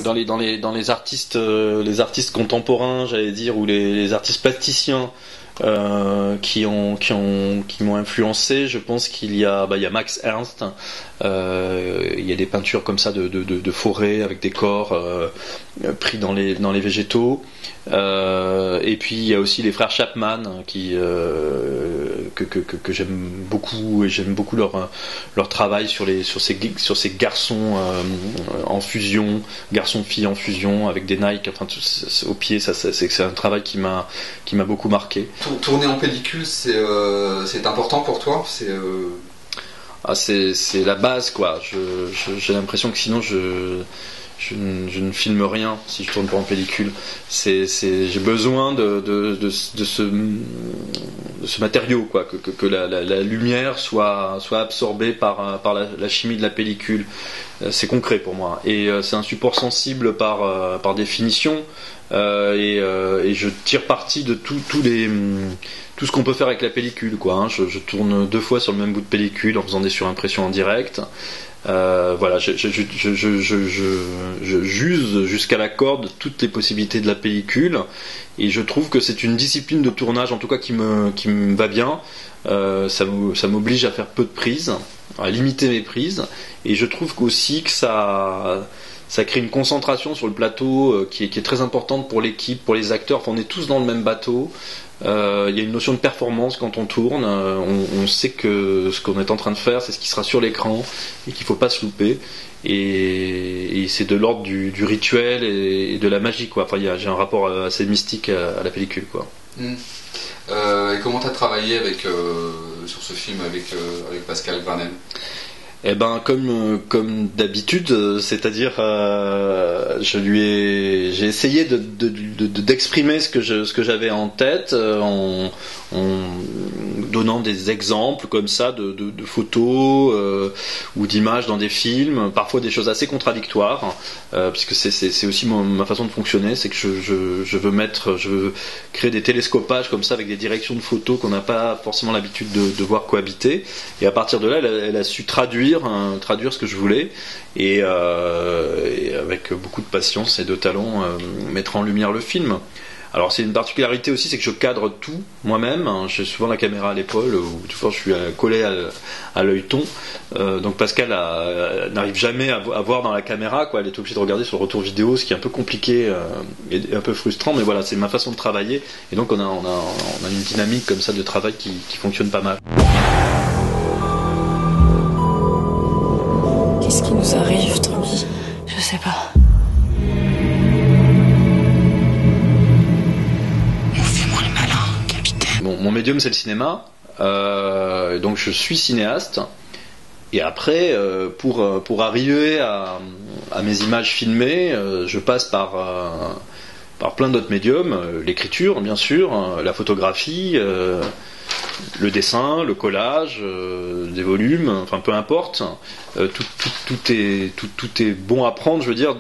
dans les artistes contemporains, j'allais dire, ou les artistes plasticiens qui m'ont influencé, je pense qu'il y a Max Ernst. Il y a des peintures comme ça de forêt avec des corps pris dans les végétaux. Et puis il y a aussi les frères Chapman que j'aime beaucoup, et j'aime beaucoup leur travail sur ces garçons en fusion, garçons-filles en fusion avec des Nike, enfin au pied. C'est un travail qui m'a beaucoup marqué. Tourner en pellicule, c'est important pour toi? C'est la base, quoi. J'ai l'impression que sinon je ne filme rien si je tourne pas en pellicule. J'ai besoin de ce matériau, quoi, que la lumière soit absorbée par la chimie de la pellicule. C'est concret pour moi, et c'est un support sensible par définition, et je tire parti de tout ce qu'on peut faire avec la pellicule, quoi, hein. Je tourne 2 fois sur le même bout de pellicule en faisant des surimpressions en direct. Voilà, je j'use jusqu'à la corde toutes les possibilités de la pellicule, et je trouve que c'est une discipline de tournage, en tout cas qui me va bien. Ça m'oblige à faire peu de prises, à limiter mes prises, et je trouve aussi que ça crée une concentration sur le plateau qui est très importante pour l'équipe, pour les acteurs. Enfin, on est tous dans le même bateau. Il y a une notion de performance quand on tourne. On sait que ce qu'on est en train de faire, c'est ce qui sera sur l'écran, et qu'il ne faut pas se louper. Et c'est de l'ordre du rituel et de la magie, quoi. Enfin, j'ai un rapport assez mystique à la pellicule, quoi. Et comment tu as travaillé sur ce film avec Pascal Granel? Eh ben, comme d'habitude, c'est-à-dire j'ai essayé d'exprimer ce que j'avais en tête, en donnant des exemples comme ça de photos ou d'images dans des films, parfois des choses assez contradictoires, puisque c'est aussi ma façon de fonctionner, c'est que je veux créer des télescopages comme ça avec des directions de photos qu'on n'a pas forcément l'habitude de voir cohabiter, et à partir de là elle a su traduire ce que je voulais, et avec beaucoup de patience et de talent mettre en lumière le film. Alors c'est une particularité aussi, c'est que je cadre tout moi-même, hein. J'ai souvent la caméra à l'épaule, ou tout fois je suis collé à l'œilleton, donc Pascal n'arrive jamais à voir dans la caméra, quoi. Elle est obligée de regarder sur le retour vidéo, ce qui est un peu compliqué et un peu frustrant, mais voilà, c'est ma façon de travailler, et donc on a une dynamique comme ça de travail qui fonctionne pas mal. Qu'est-ce qui nous arrive, Tommy? Je sais pas. Fais-moi le malin, capitaine. Mon médium, c'est le cinéma, donc je suis cinéaste, et après, pour arriver à mes images filmées, je passe par plein d'autres médiums, l'écriture bien sûr, la photographie, le dessin, le collage, des volumes, enfin peu importe, tout est bon à prendre, je veux dire,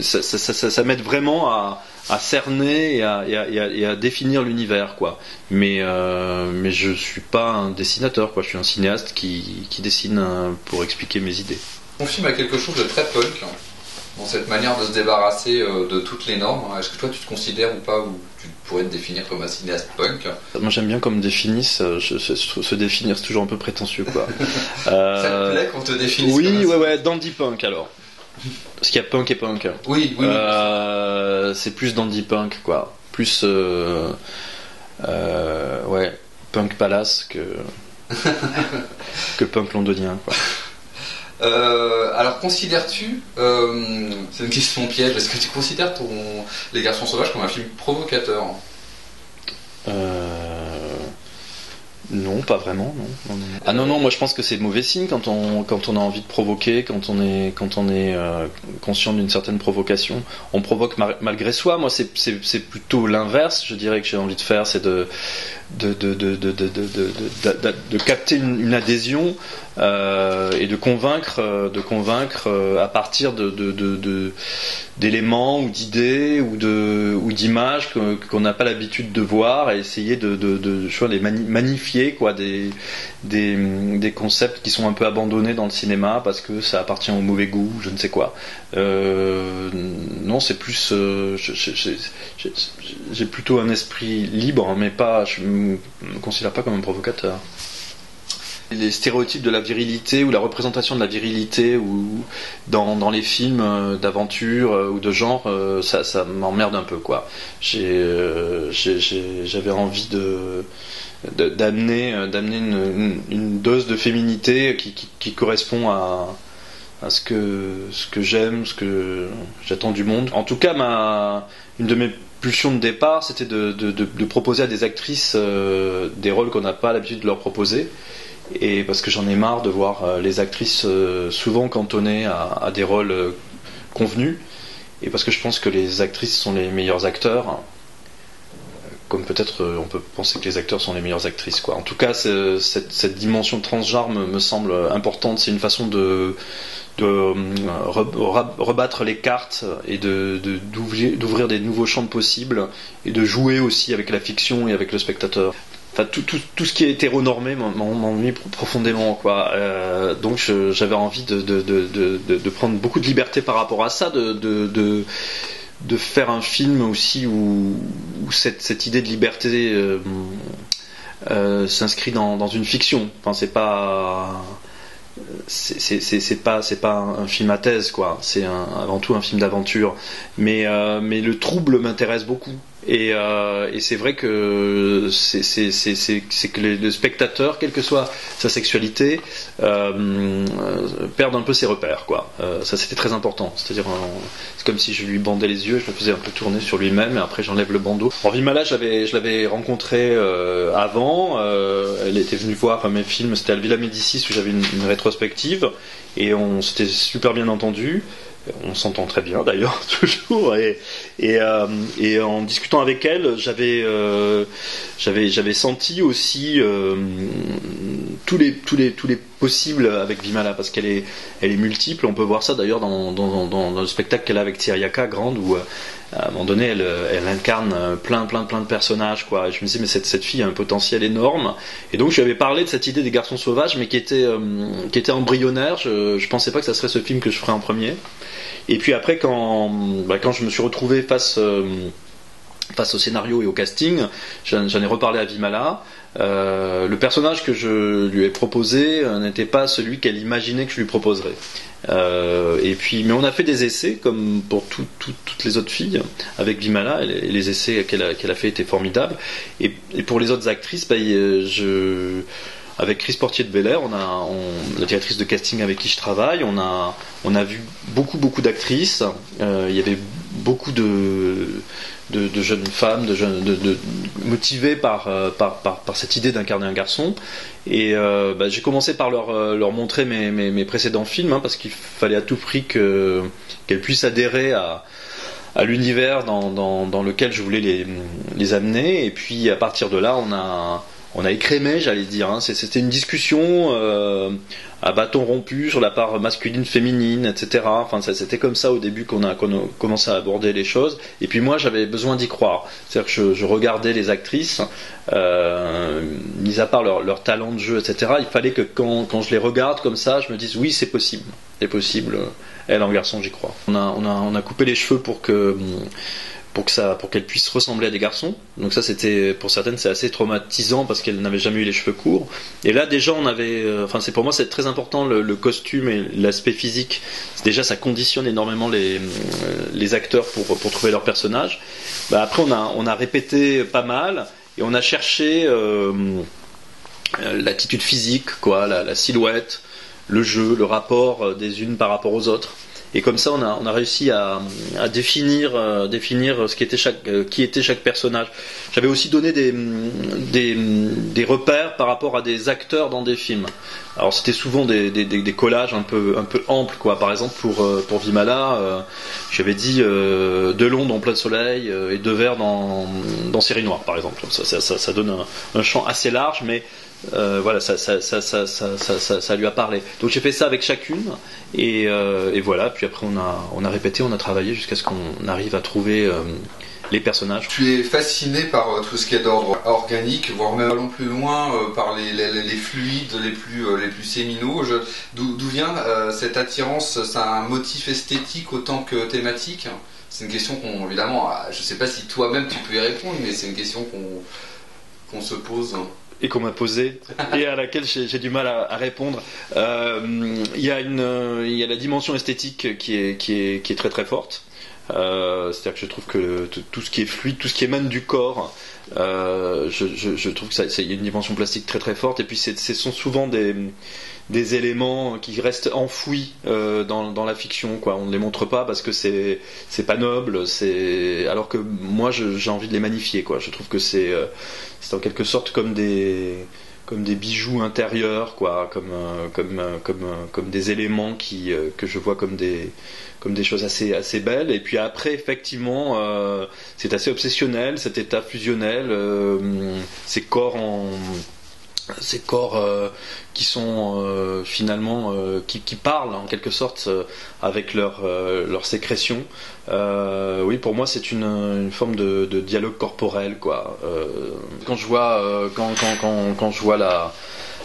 ça m'aide vraiment à cerner et à définir l'univers, quoi. Mais je suis pas un dessinateur, quoi. Je suis un cinéaste qui dessine pour expliquer mes idées. Ton film a quelque chose de très punk, hein, dans cette manière de se débarrasser de toutes les normes. Est-ce que toi tu te considères ou pas, ou tu pourrais te définir comme un cinéaste punk? Moi j'aime bien qu'on me définisse, se définir c'est toujours un peu prétentieux, quoi. Ça te plaît qu'on te définisse? Oui, ouais, dandy punk alors. Parce qu'il y a punk et punk. Oui. C'est plus dandy punk, quoi. Plus ouais, punk palace que punk londonien, quoi. Alors considères-tu, c'est une question piège, est-ce que tu considères Les Garçons Sauvages comme un film provocateur? Non, pas vraiment, non. Ah non, moi je pense que c'est mauvais signe quand on a envie de provoquer, quand on est conscient d'une certaine provocation. On provoque malgré soi. Moi c'est plutôt l'inverse, je dirais, que j'ai envie de faire, c'est de capter une adhésion et de convaincre à partir d'éléments ou d'idées ou d'images qu'on n'a pas l'habitude de voir, et essayer de les magnifier, quoi, des concepts qui sont un peu abandonnés dans le cinéma parce que ça appartient au mauvais goût, je ne sais quoi. Non, c'est plus j'ai plutôt un esprit libre, mais je me considère pas comme un provocateur. Les stéréotypes de la virilité ou la représentation de la virilité ou dans les films d'aventure ou de genre, ça m'emmerde un peu, quoi. J'avais envie d'amener une dose de féminité qui correspond à ce que j'aime, ce que j'attends du monde. En tout cas, une de mes pulsions de départ, c'était de proposer à des actrices des rôles qu'on n'a pas l'habitude de leur proposer. Et parce que j'en ai marre de voir les actrices souvent cantonnées à des rôles convenus, et parce que je pense que les actrices sont les meilleurs acteurs, comme peut-être on peut penser que les acteurs sont les meilleures actrices, quoi. En tout cas, cette dimension transgenre me semble importante. C'est une façon de rebattre les cartes et d'ouvrir des nouveaux champs possibles, et de jouer aussi avec la fiction et avec le spectateur. Enfin, tout ce qui est hétéronormé m'ennuie profondément, quoi. Donc j'avais envie de prendre beaucoup de liberté par rapport à ça, de faire un film aussi où cette idée de liberté s'inscrit dans une fiction. Enfin, c'est pas un film à thèse, quoi. C'est avant tout un film d'aventure. Mais le trouble m'intéresse beaucoup. Et c'est vrai que c'est que le spectateur, quelle que soit sa sexualité, perd un peu ses repères, quoi. Ça, c'était très important. C'est-à-dire, c'est comme si je lui bandais les yeux, je le faisais un peu tourner sur lui-même, et après j'enlève le bandeau. Vimala, je l'avais rencontrée avant. Elle était venue voir mes films. C'était à la Villa Médicis où j'avais une rétrospective, et on s'était super bien entendu. On s'entend très bien, d'ailleurs, toujours, et en discutant avec elle, j'avais senti aussi tous les possibles avec Vimala, parce qu'elle est multiple. On peut voir ça d'ailleurs dans le spectacle qu'elle a avec Tsiriaka Grande, où à un moment donné elle incarne plein de personnages, quoi. Et je me disais, mais cette fille a un potentiel énorme, et donc je lui avais parlé de cette idée des garçons sauvages, mais qui était embryonnaire. Je pensais pas que ça serait ce film que je ferais en premier. Et puis après, quand je me suis retrouvé face au scénario et au casting, j'en ai reparlé à Vimala. Le personnage que je lui ai proposé n'était pas celui qu'elle imaginait que je lui proposerais. Mais on a fait des essais, comme pour toutes les autres filles, avec Vimala. Et les essais qu'elle a fait étaient formidables. Et pour les autres actrices, avec Chris Portier de Bel Air, la directrice de casting avec qui je travaille, on a vu beaucoup d'actrices. Il y avait beaucoup de jeunes femmes, motivées par cette idée d'incarner un garçon. Et j'ai commencé par leur montrer mes précédents films, parce qu'il fallait à tout prix qu'elles puissent adhérer à l'univers dans lequel je voulais les amener. Et puis à partir de là, on a écrémé, j'allais dire. C'était une discussion à bâton rompu sur la part masculine, féminine, etc. Enfin, c'était comme ça au début qu'on a commencé à aborder les choses. Et puis moi, j'avais besoin d'y croire. C'est-à-dire que je regardais les actrices, mis à part leur talent de jeu, etc. Il fallait que quand je les regarde comme ça, je me dise oui, c'est possible. C'est possible. Elle, en garçon, j'y crois. On a coupé les cheveux pour qu'elle puisse ressembler à des garçons. Donc ça, pour certaines, c'est assez traumatisant parce qu'elles n'avaient jamais eu les cheveux courts. Et là, déjà, pour moi, c'est très important, le costume et l'aspect physique. Déjà, ça conditionne énormément les acteurs pour trouver leur personnage. Après, on a répété pas mal, et on a cherché l'attitude physique, quoi, la silhouette, le jeu, le rapport des unes par rapport aux autres. et comme ça on a réussi à définir ce qui était chaque personnage. J'avais aussi donné des repères par rapport à des acteurs dans des films. Alors c'était souvent des collages un peu amples, quoi. Par exemple pour Vimala, j'avais dit Delon dans Plein Soleil et Devers dans Série Noire, par exemple. Ça donne un champ assez large, mais voilà, ça lui a parlé. Donc j'ai fait ça avec chacune, et voilà. Puis après on a répété, on a travaillé jusqu'à ce qu'on arrive à trouver les personnages. Tu es fasciné par tout ce qui est d'ordre organique, voire même allons plus loin par les fluides les plus séminaux. D'où vient cette attirance? C'est un motif esthétique autant que thématique? C'est une question évidemment, je ne sais pas si toi-même tu peux y répondre, mais c'est une question qu'on se pose. Et qu'on m'a posé et à laquelle j'ai du mal à répondre. Il y a la dimension esthétique qui est très très forte. C'est-à-dire que je trouve que tout ce qui est fluide, tout ce qui émane du corps, je trouve que il y a une dimension plastique très très forte. Et puis ce sont souvent des éléments qui restent enfouis dans la fiction, quoi. On ne les montre pas parce que c'est pas noble, alors que moi j'ai envie de les magnifier, quoi. Je trouve que c'est en quelque sorte comme des bijoux intérieurs, quoi, comme des éléments que je vois comme des choses assez belles. Et puis après, effectivement, c'est assez obsessionnel, cet état fusionnel, ces corps qui sont finalement qui parlent en quelque sorte avec leur sécrétion. Oui, pour moi c'est une forme de dialogue corporel, quoi. Quand je vois quand je vois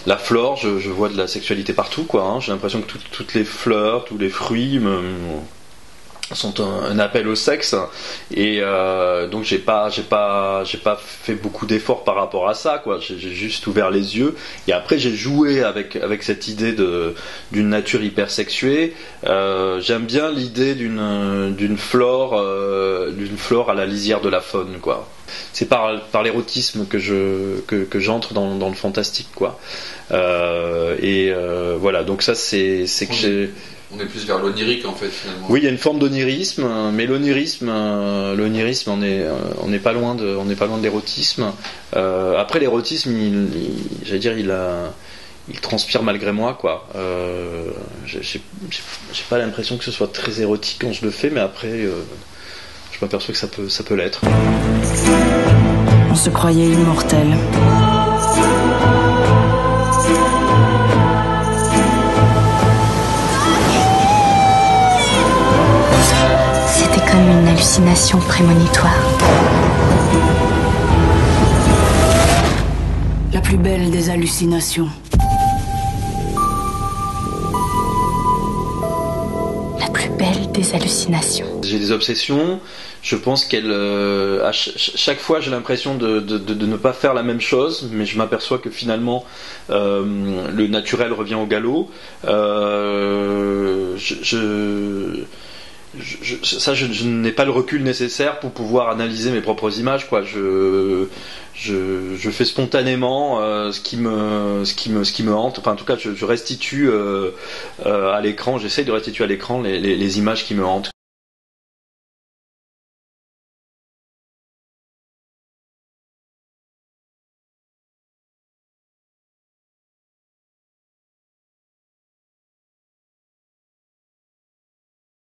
la flore, je vois de la sexualité partout, quoi, hein. J'ai l'impression que toutes les fleurs, tous les fruits sont un appel au sexe, et donc j'ai pas fait beaucoup d'efforts par rapport à ça, quoi. J'ai juste ouvert les yeux, et après j'ai joué avec cette idée d'une nature hypersexuée. J'aime bien l'idée d'une flore à la lisière de la faune, quoi. C'est par l'érotisme que j'entre dans le fantastique, quoi. Voilà, donc ça c'est que j'ai. On est plus vers l'onirique, en fait, finalement. Oui, il y a une forme d'onirisme, mais l'onirisme, on n'est pas loin de l'érotisme. Après, l'érotisme, j'allais dire, il transpire malgré moi, quoi. J'ai pas l'impression que ce soit très érotique quand je le fais, mais après, je m'aperçois que ça peut l'être. On se croyait immortel. Comme une hallucination prémonitoire. La plus belle des hallucinations. La plus belle des hallucinations. J'ai des obsessions. Je pense à chaque fois j'ai l'impression de ne pas faire la même chose, mais je m'aperçois que finalement le naturel revient au galop. Je n'ai pas le recul nécessaire pour pouvoir analyser mes propres images, quoi. Je fais spontanément ce qui me hante. Enfin, en tout cas, je restitue à l'écran. J'essaye de restituer à l'écran les images qui me hantent.